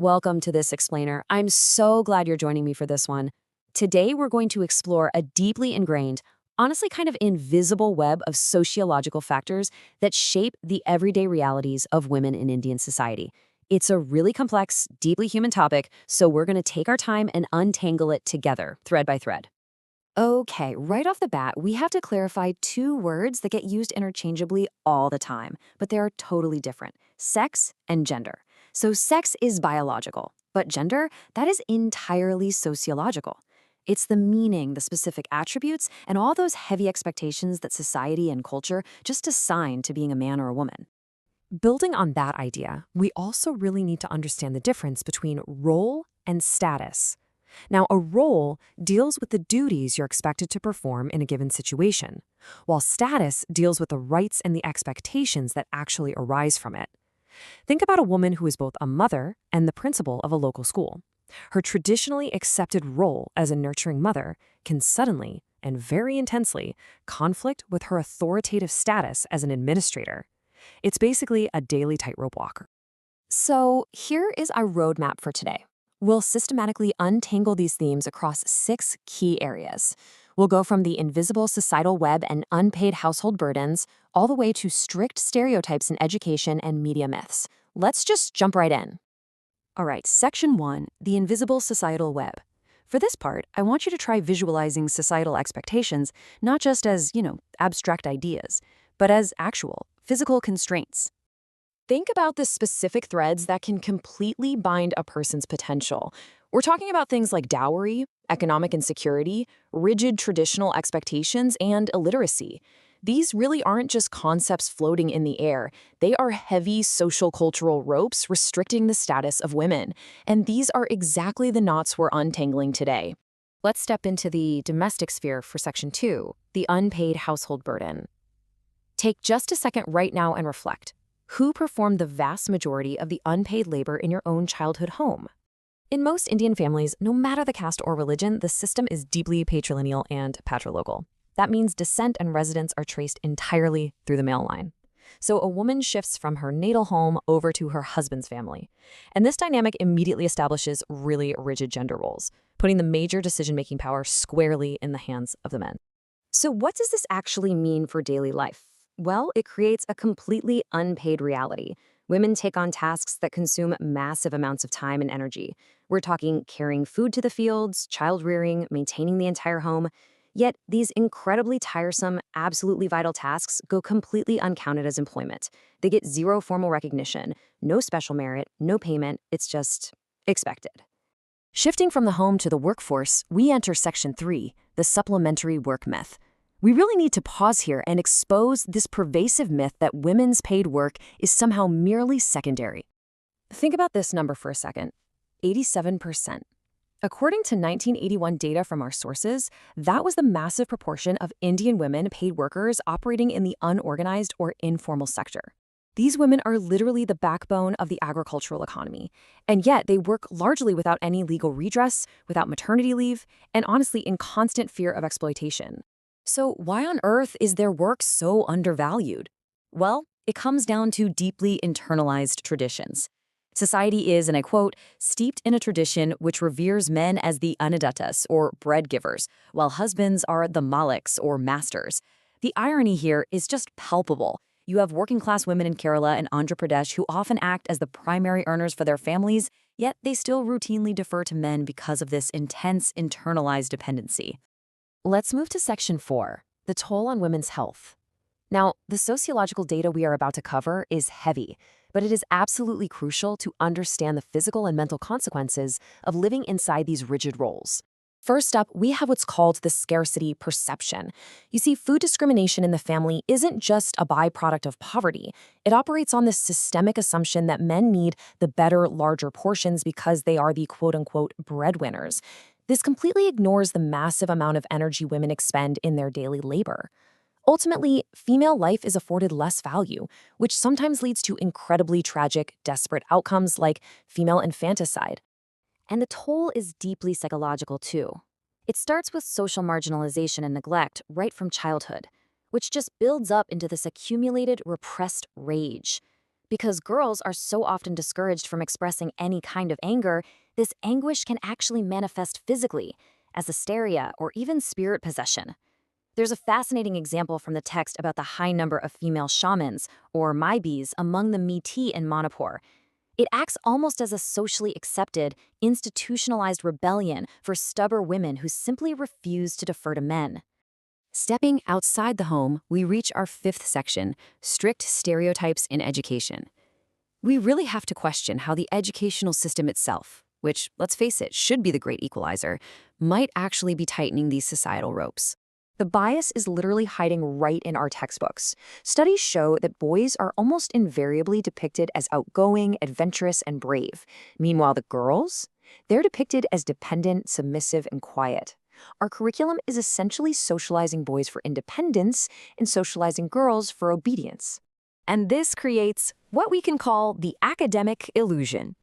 Welcome to this explainer. I'm so glad you're joining me for this one. Today, we're going to explore a deeply ingrained, honestly kind of invisible web of sociological factors that shape the everyday realities of women in Indian society. It's a really complex, deeply human topic, so we're going to take our time and untangle it together, thread by thread. Okay, right off the bat, we have to clarify two words that get used interchangeably all the time, but they are totally different: sex and gender. So sex is biological, but gender, that is entirely sociological. It's the meaning, the specific attributes, and all those heavy expectations that society and culture just assign to being a man or a woman. Building on that idea, we also really need to understand the difference between role and status. Now, a role deals with the duties you're expected to perform in a given situation, while status deals with the rights and the expectations that actually arise from it. Think about a woman who is both a mother and the principal of a local school. Her traditionally accepted role as a nurturing mother can suddenly, and very intensely, conflict with her authoritative status as an administrator. It's basically a daily tightrope walk. So here is our roadmap for today. We'll systematically untangle these themes across 6 key areas. We'll go from the invisible societal web and unpaid household burdens all the way to strict stereotypes in education and media myths. Let's just jump right in. All right, Section 1, the invisible societal web. For this part, I want you to try visualizing societal expectations not just as, abstract ideas, but as actual, physical constraints. Think about the specific threads that can completely bind a person's potential. We're talking about things like dowry, economic insecurity, rigid traditional expectations, and illiteracy. These really aren't just concepts floating in the air. They are heavy social cultural ropes restricting the status of women. And these are exactly the knots we're untangling today. Let's step into the domestic sphere for Section 2, the unpaid household burden. Take just a second right now and reflect. Who performed the vast majority of the unpaid labor in your own childhood home? In most Indian families, no matter the caste or religion, the system is deeply patrilineal and patrilocal. That means descent and residence are traced entirely through the male line. So a woman shifts from her natal home over to her husband's family. And this dynamic immediately establishes really rigid gender roles, putting the major decision-making power squarely in the hands of the men. So what does this actually mean for daily life? Well, it creates a completely unpaid reality. Women take on tasks that consume massive amounts of time and energy. We're talking carrying food to the fields, child rearing, maintaining the entire home. Yet these incredibly tiresome, absolutely vital tasks go completely uncounted as employment. They get zero formal recognition, no special merit, no payment. It's just expected. Shifting from the home to the workforce, we enter Section 3, the supplementary work myth. We really need to pause here and expose this pervasive myth that women's paid work is somehow merely secondary. Think about this number for a second: 87%. According to 1981 data from our sources, that was the massive proportion of Indian women paid workers operating in the unorganized or informal sector. These women are literally the backbone of the agricultural economy, and yet they work largely without any legal redress, without maternity leave, and honestly in constant fear of exploitation. So why on earth is their work so undervalued? Well, it comes down to deeply internalized traditions. Society is, and I quote, steeped in a tradition which reveres men as the anadatas, or bread givers, while husbands are the maliks, or masters. The irony here is just palpable. You have working-class women in Kerala and Andhra Pradesh who often act as the primary earners for their families, yet they still routinely defer to men because of this intense internalized dependency. Let's move to Section 4, the toll on women's health. Now, the sociological data we are about to cover is heavy, but it is absolutely crucial to understand the physical and mental consequences of living inside these rigid roles. First up, we have what's called the scarcity perception. You see, food discrimination in the family isn't just a byproduct of poverty. It operates on this systemic assumption that men need the better, larger portions because they are the quote-unquote breadwinners. This completely ignores the massive amount of energy women expend in their daily labor. Ultimately, female life is afforded less value, which sometimes leads to incredibly tragic, desperate outcomes like female infanticide. And the toll is deeply psychological too. It starts with social marginalization and neglect right from childhood, which just builds up into this accumulated, repressed rage. Because girls are so often discouraged from expressing any kind of anger, this anguish can actually manifest physically, as hysteria or even spirit possession. There's a fascinating example from the text about the high number of female shamans, or maibis, among the Metis in Manipur. It acts almost as a socially accepted, institutionalized rebellion for stubborn women who simply refuse to defer to men. Stepping outside the home, we reach our fifth section, strict stereotypes in education. We really have to question how the educational system itself, which, let's face it, should be the great equalizer, might actually be tightening these societal ropes. The bias is literally hiding right in our textbooks. Studies show that boys are almost invariably depicted as outgoing, adventurous, and brave. Meanwhile, the girls? They're depicted as dependent, submissive, and quiet. Our curriculum is essentially socializing boys for independence and socializing girls for obedience. And this creates what we can call the academic illusion.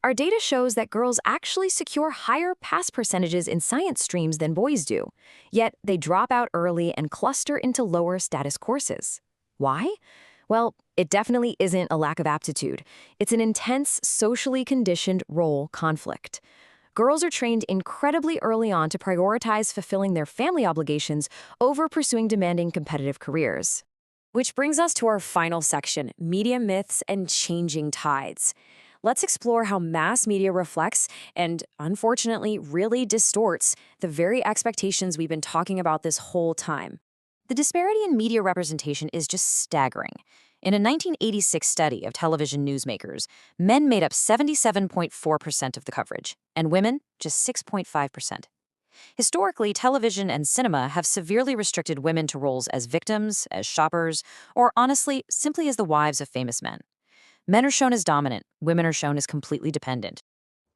Our data shows that girls actually secure higher pass percentages in science streams than boys do, yet they drop out early and cluster into lower status courses. Why? Well, it definitely isn't a lack of aptitude. It's an intense, socially conditioned role conflict. Girls are trained incredibly early on to prioritize fulfilling their family obligations over pursuing demanding competitive careers. Which brings us to our final section, media myths and changing tides. Let's explore how mass media reflects and, unfortunately, really distorts the very expectations we've been talking about this whole time. The disparity in media representation is just staggering. In a 1986 study of television newsmakers, men made up 77.4% of the coverage, and women just 6.5%. Historically, television and cinema have severely restricted women to roles as victims, as shoppers, or honestly, simply as the wives of famous men. Men are shown as dominant, women are shown as completely dependent.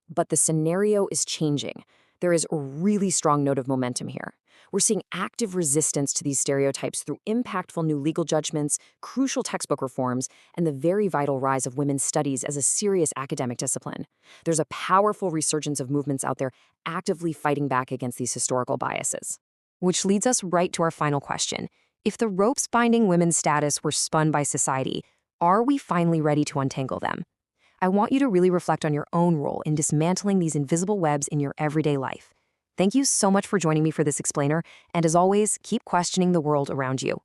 But the scenario is changing. There is a really strong note of momentum here. We're seeing active resistance to these stereotypes through impactful new legal judgments, crucial textbook reforms, and the very vital rise of women's studies as a serious academic discipline. There's a powerful resurgence of movements out there actively fighting back against these historical biases. Which leads us right to our final question. If the ropes binding women's status were spun by society, are we finally ready to untangle them? I want you to really reflect on your own role in dismantling these invisible webs in your everyday life. Thank you so much for joining me for this explainer, and as always, keep questioning the world around you.